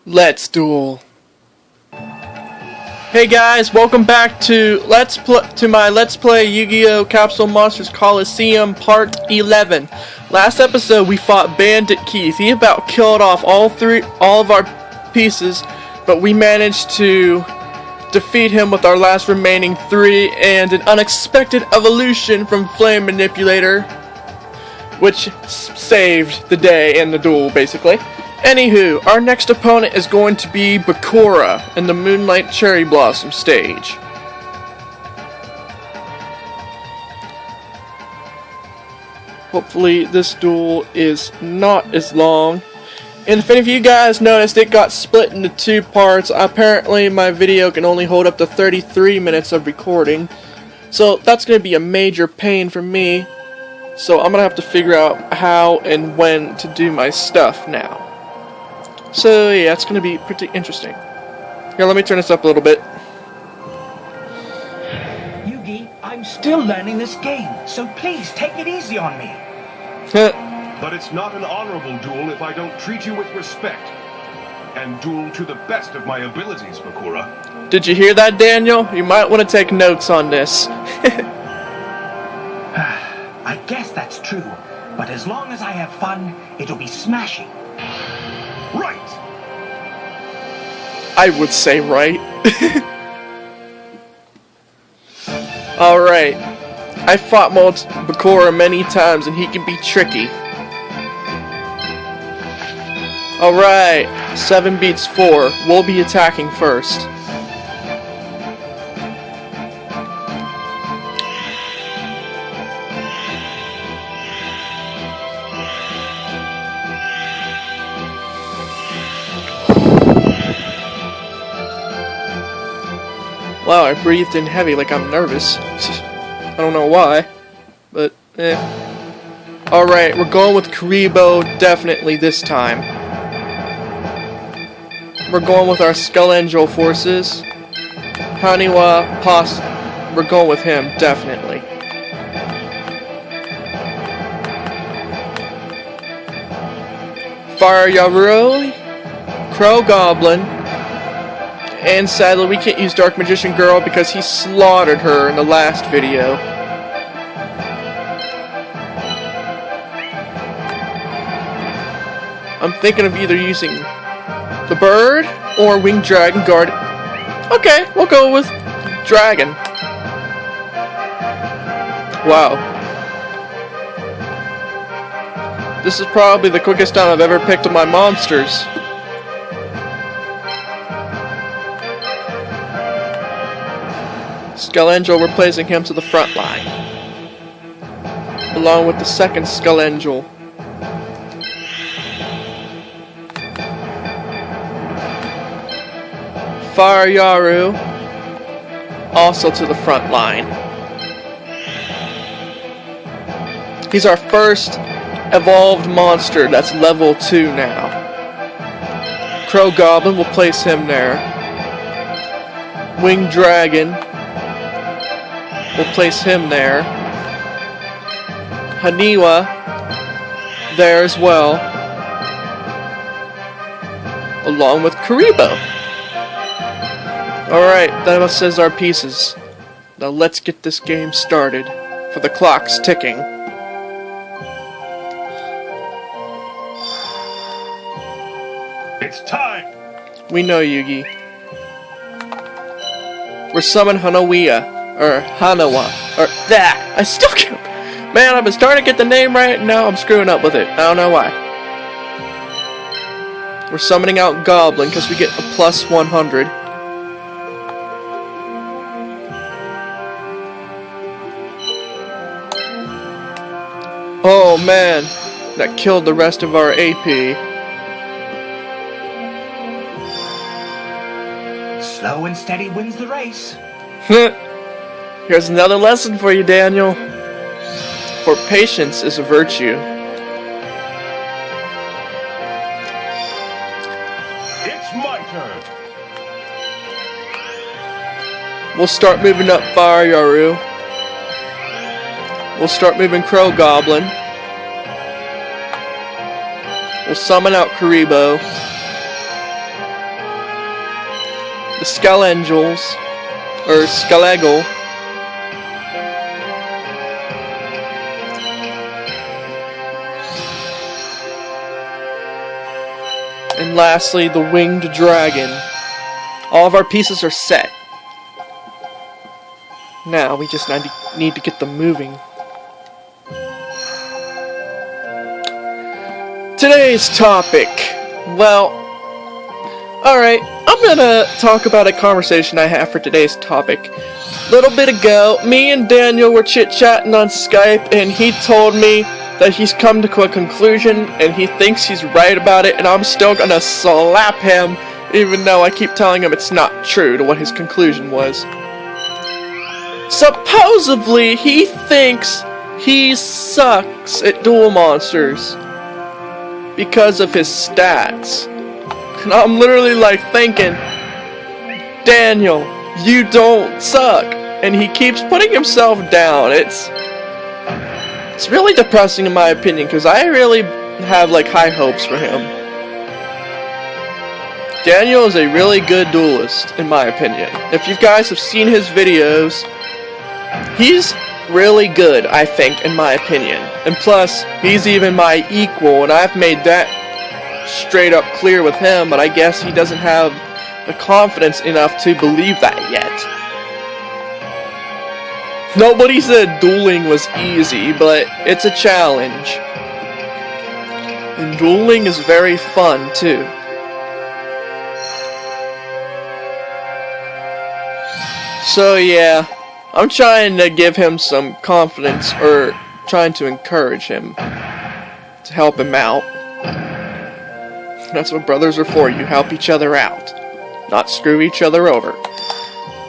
Let's duel. Hey guys, welcome back to my Let's Play Yu-Gi-Oh! Capsule Monsters Coliseum Part 11. Last episode we fought Bandit Keith. He about killed off all of our pieces, but we managed to defeat him with our last remaining 3 and an unexpected evolution from Flame Manipulator, which saved the day and the duel, basically. Anywho, our next opponent is going to be Bakura in the Moonlight Cherry Blossom stage. Hopefully this duel is not as long. And if any of you guys noticed, it got split into 2 parts. Apparently my video can only hold up to 33 minutes of recording. So that's going to be a major pain for me. So I'm going to have to figure out how and when to do my stuff now. So yeah, it's going to be pretty interesting. Here, let me turn this up a little bit. Yugi, I'm still learning this game, so please take it easy on me. But it's not an honorable duel if I don't treat you with respect. And duel to the best of my abilities, Bakura. Did you hear that, Daniel? You might want to take notes on this. I guess that's true, but as long as I have fun, it'll be smashing. Right! I would say right. Alright. I fought Bakura many times and he can be tricky. Alright. 7 beats 4. We'll be attacking first. Wow, I breathed in heavy like I'm nervous. I don't know why, but eh. Alright, we're going with Kuribo definitely this time. We're going with our Skull Angel forces. Haniwa, we're going with him, definitely. Fire Yarui, Crow Goblin, and sadly we can't use Dark Magician Girl because he slaughtered her in the last video. I'm thinking of either using the bird or Winged Dragon Guard. Okay, we'll go with Dragon. Wow. This is probably the quickest time I've ever picked up my monsters. Skull Angel, we're placing him to the front line, along with the second Skull Angel. Fire Yaru, also to the front line. He's our first evolved monster that's level 2 now. Crow Goblin, we'll place him there. Winged Dragon, we'll place him there. Haniwa, there as well. Along with Kuribo. Alright, that says our pieces. Now let's get this game started, for the clock's ticking. It's time! We know, Yugi. We're summoning Hanawa, I still can't. Man, I've been starting to get the name right, and now I'm screwing up with it. I don't know why. We're summoning out Goblin, because we get a plus 100. Oh man, that killed the rest of our AP. Slow and steady wins the race. Here's another lesson for you, Daniel. For patience is a virtue. It's my turn! We'll start moving up Fire Yaru. We'll start moving Crow Goblin. We'll summon out Kuribo. the Skelangels, or Skelegal. And lastly, the Winged Dragon. All of our pieces are set. Now, we just need to get them moving. Today's topic. Well, alright, I'm gonna talk about a conversation I have for today's topic. A little bit ago, me and Daniel were chit-chatting on Skype, and he told me that he's come to a conclusion, and he thinks he's right about it, and I'm still gonna slap him, even though I keep telling him it's not true to what his conclusion was. Supposedly, he thinks he sucks at Duel Monsters because of his stats. And I'm literally like thinking, Daniel, you don't suck. And he keeps putting himself down. It's really depressing in my opinion, because I really have like high hopes for him. Daniel is a really good duelist, in my opinion. If you guys have seen his videos, he's really good, I think, in my opinion. And plus, he's even my equal, and I've made that straight up clear with him, but I guess he doesn't have the confidence enough to believe that yet. Nobody said dueling was easy, but it's a challenge. And dueling is very fun, too. So yeah, I'm trying to give him some confidence, or trying to encourage him, to help him out. That's what brothers are for, you help each other out, not screw each other over.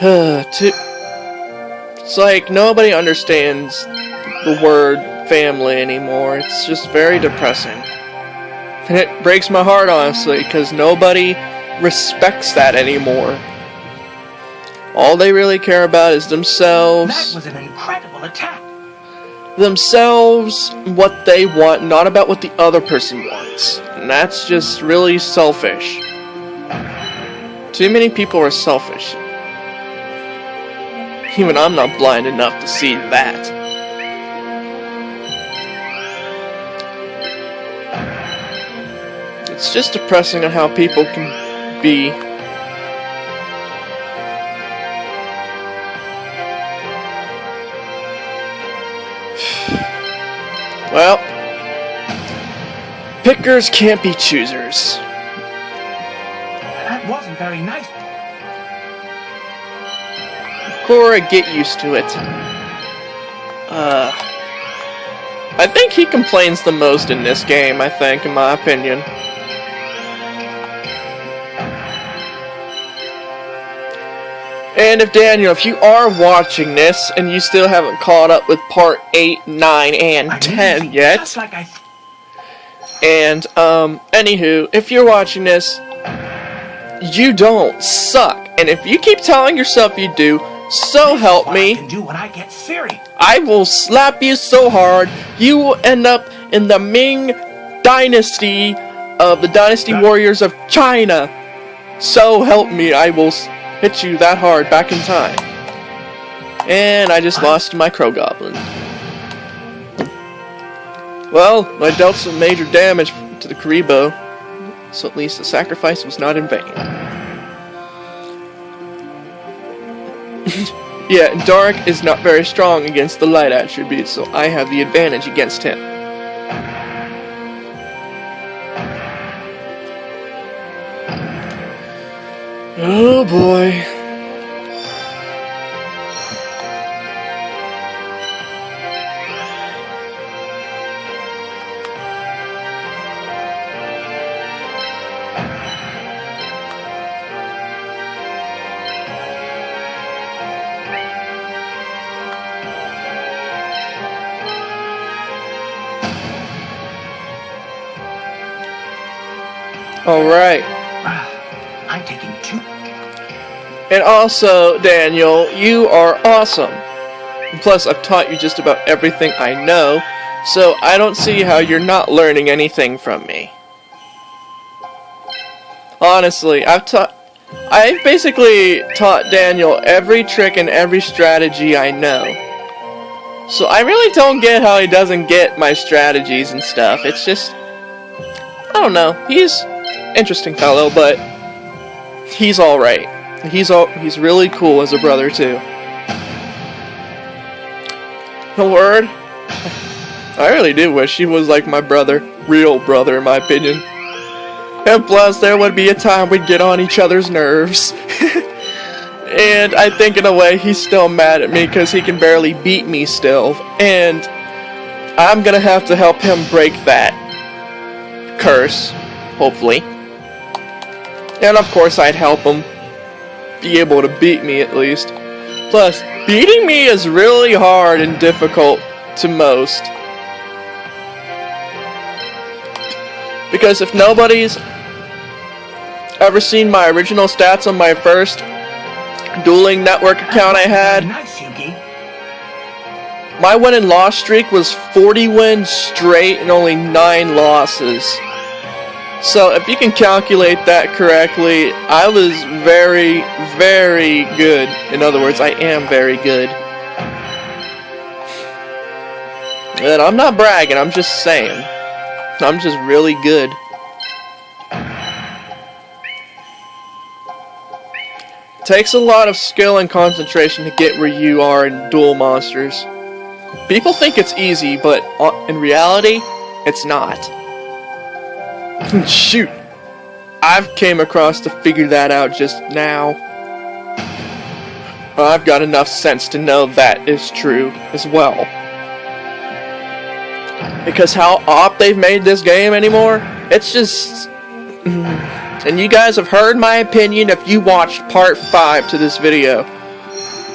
It's like nobody understands the word family anymore. It's just very depressing. And it breaks my heart, honestly, because nobody respects that anymore. All they really care about is themselves. That was an incredible attack. Themselves, what they want, not about what the other person wants. And that's just really selfish. Too many people are selfish. Even I'm not blind enough to see that. It's just depressing on how people can be. Well, pickers can't be choosers. That wasn't very nice. Bakura, get used to it. I think he complains the most in this game, I think, in my opinion. And if you are watching this, and you still haven't caught up with part 8, 9, and 10 yet, and, anywho, if you're watching this, you don't suck. And if you keep telling yourself you do, so help me, I will slap you so hard, you will end up in the Ming Dynasty of the Dynasty Warriors of China. So help me, I will hit you that hard back in time. And I just lost my Crow Goblin. Well, I dealt some major damage to the Karibo, so at least the sacrifice was not in vain. Yeah, Dark is not very strong against the light attribute, so I have the advantage against him. Oh boy. Alright. I'm taking 2. And also, Daniel, you are awesome. And plus, I've taught you just about everything I know, so I don't see how you're not learning anything from me. Honestly, I've basically taught Daniel every trick and every strategy I know. So I really don't get how he doesn't get my strategies and stuff. It's just, I don't know. He's an interesting fellow, but he's alright. He's really cool as a brother too. The word? I really do wish he was like my brother. Real brother, in my opinion. And plus, there would be a time we'd get on each other's nerves. And I think in a way he's still mad at me because he can barely beat me still. And I'm gonna have to help him break that curse, hopefully. And of course I'd help him be able to beat me at least. Plus, beating me is really hard and difficult to most. Because if nobody's ever seen my original stats on my first dueling network account I had, Nice, Yugi. my win and loss streak was 40 wins straight and only 9 losses. So if you can calculate that correctly, I was very, very good. In other words, I am very good. And I'm not bragging, I'm just saying. I'm just really good. Takes a lot of skill and concentration to get where you are in Duel Monsters. People think it's easy, but in reality, it's not. Shoot! I've came across to figure that out just now. I've got enough sense to know that is true as well. Because how op they've made this game anymore, it's just... And you guys have heard my opinion if you watched part 5 to this video.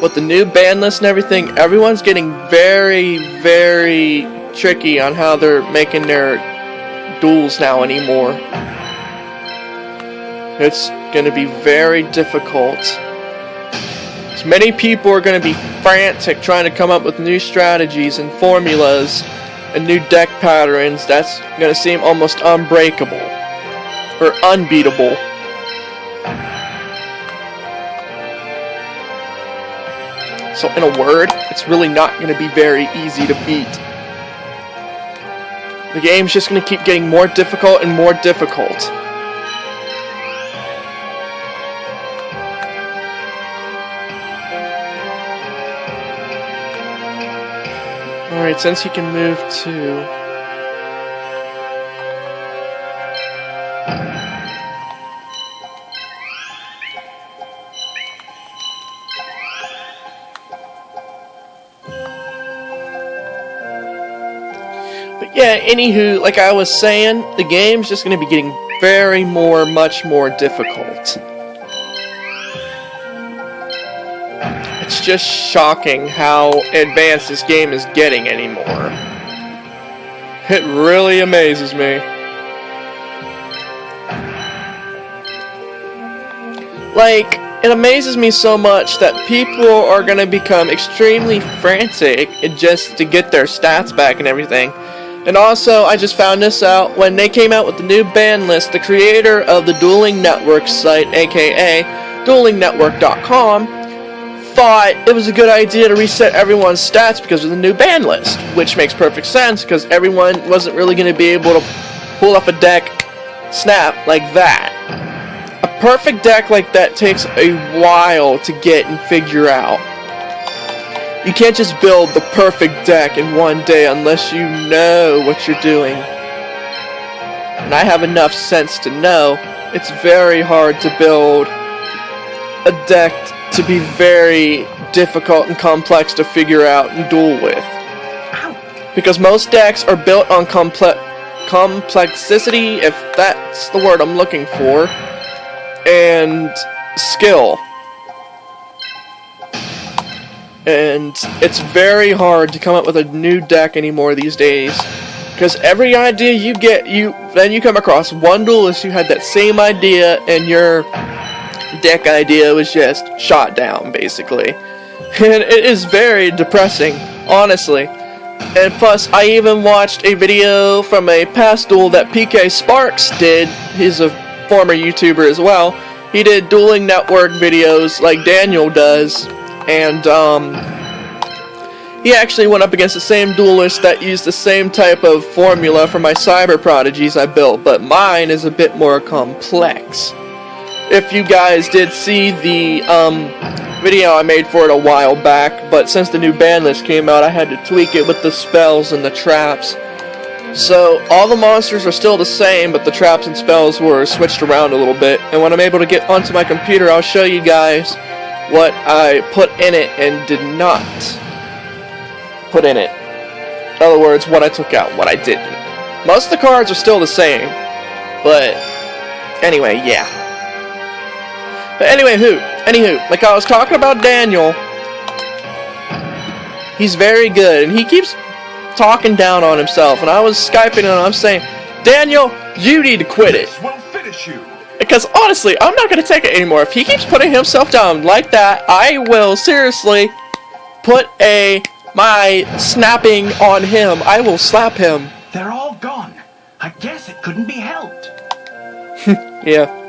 With the new ban list and everything, everyone's getting very, very tricky on how they're making their duels now anymore. It's going to be very difficult. As many people are going to be frantic trying to come up with new strategies and formulas and new deck patterns. That's going to seem almost unbreakable. Or unbeatable. So in a word, it's really not going to be very easy to beat. The game's just going to keep getting more difficult and more difficult. Alright, since he can move to... But yeah, anywho, like I was saying, the game's just going to be getting much more difficult. It's just shocking how advanced this game is getting anymore. It really amazes me. Like, it amazes me so much that people are going to become extremely frantic just to get their stats back and everything. And also, I just found this out, when they came out with the new ban list, the creator of the Dueling Network site, aka duelingnetwork.com, thought it was a good idea to reset everyone's stats because of the new ban list, which makes perfect sense because everyone wasn't really going to be able to pull off a deck snap like that. A perfect deck like that takes a while to get and figure out. You can't just build the perfect deck in one day unless you know what you're doing. And I have enough sense to know it's very hard to build a deck to be very difficult and complex to figure out and duel with. Because most decks are built on complexity, if that's the word I'm looking for, and skill. And it's very hard to come up with a new deck anymore these days. Because every idea you get, then you come across one duelist who had that same idea, and your deck idea was just shot down, basically. And it is very depressing, honestly. And plus, I even watched a video from a past duel that PK Sparks did. He's a former YouTuber as well. he did Dueling Network videos like Daniel does, and he actually went up against the same duelist that used the same type of formula for my cyber prodigies I built, but mine is a bit more complex. If you guys did see the video I made for it a while back, but since the new ban list came out, I had to tweak it with the spells and the traps. So all the monsters are still the same, but the traps and spells were switched around a little bit. And when I'm able to get onto my computer, I'll show you guys what I put in it and did not put in it. In other words, what I took out, what I didn't. Most of the cards are still the same, but anyway, yeah. But anywho, like I was talking about Daniel, he's very good, and he keeps talking down on himself, and I was Skyping him, and I'm saying, Daniel, you need to quit it. This will finish you. Because honestly, I'm not going to take it anymore. If he keeps putting himself down like that, I will seriously put my snapping on him. I will slap him. They're all gone. I guess it couldn't be helped. Yeah.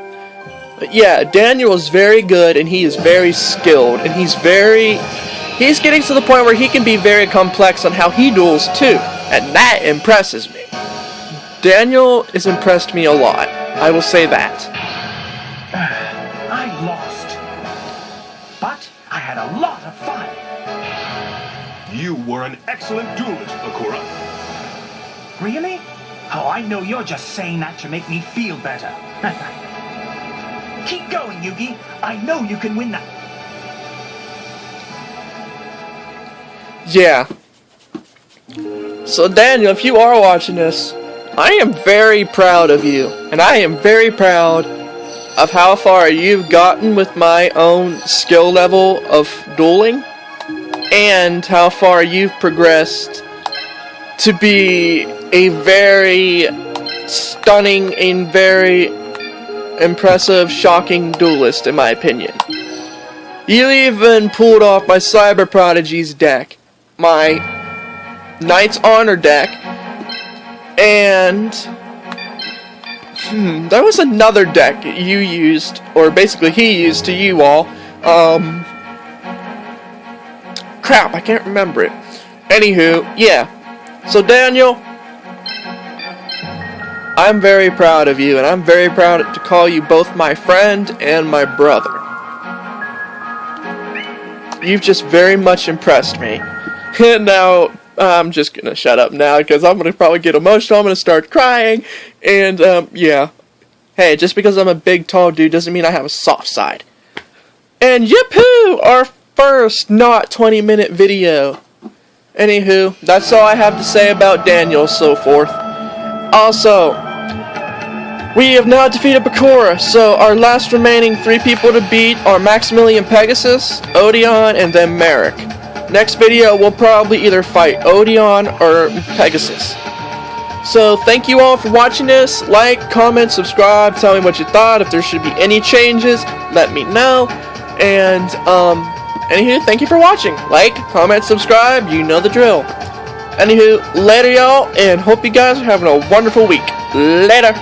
But yeah, Daniel is very good, and he is very skilled, and he's getting to the point where he can be very complex on how he duels too, and that impresses me. Daniel has impressed me a lot. I will say that. I lost. But I had a lot of fun. You were an excellent duelist, Bakura. Really? Oh, I know you're just saying that to make me feel better. Keep going, Yugi. I know you can win that. Yeah. So Daniel, if you are watching this, I am very proud of you. And I am very proud of how far you've gotten with my own skill level of dueling. And how far you've progressed to be a very stunning and very impressive, shocking duelist, in my opinion. You even pulled off my Cyber Prodigies deck, my Knight's Honor deck, and there was another deck you used, or basically he used to you all. Crap, I can't remember it. Anywho, yeah. So Daniel, I'm very proud of you, and I'm very proud to call you both my friend and my brother. You've just very much impressed me. And now, I'm just gonna shut up now, because I'm gonna probably get emotional, I'm gonna start crying, and, yeah. Hey, just because I'm a big, tall dude doesn't mean I have a soft side. And yippoo! Our first not 20-minute video. Anywho, that's all I have to say about Daniel, so forth. Also, we have now defeated Bakura, so our last remaining 3 people to beat are Maximilian Pegasus, Odeon, and then Merrick. Next video, we'll probably either fight Odeon or Pegasus. So, thank you all for watching this. Like, comment, subscribe, tell me what you thought. If there should be any changes, let me know. And, anywho, thank you for watching. Like, comment, subscribe, you know the drill. Anywho, later y'all, and hope you guys are having a wonderful week. Later!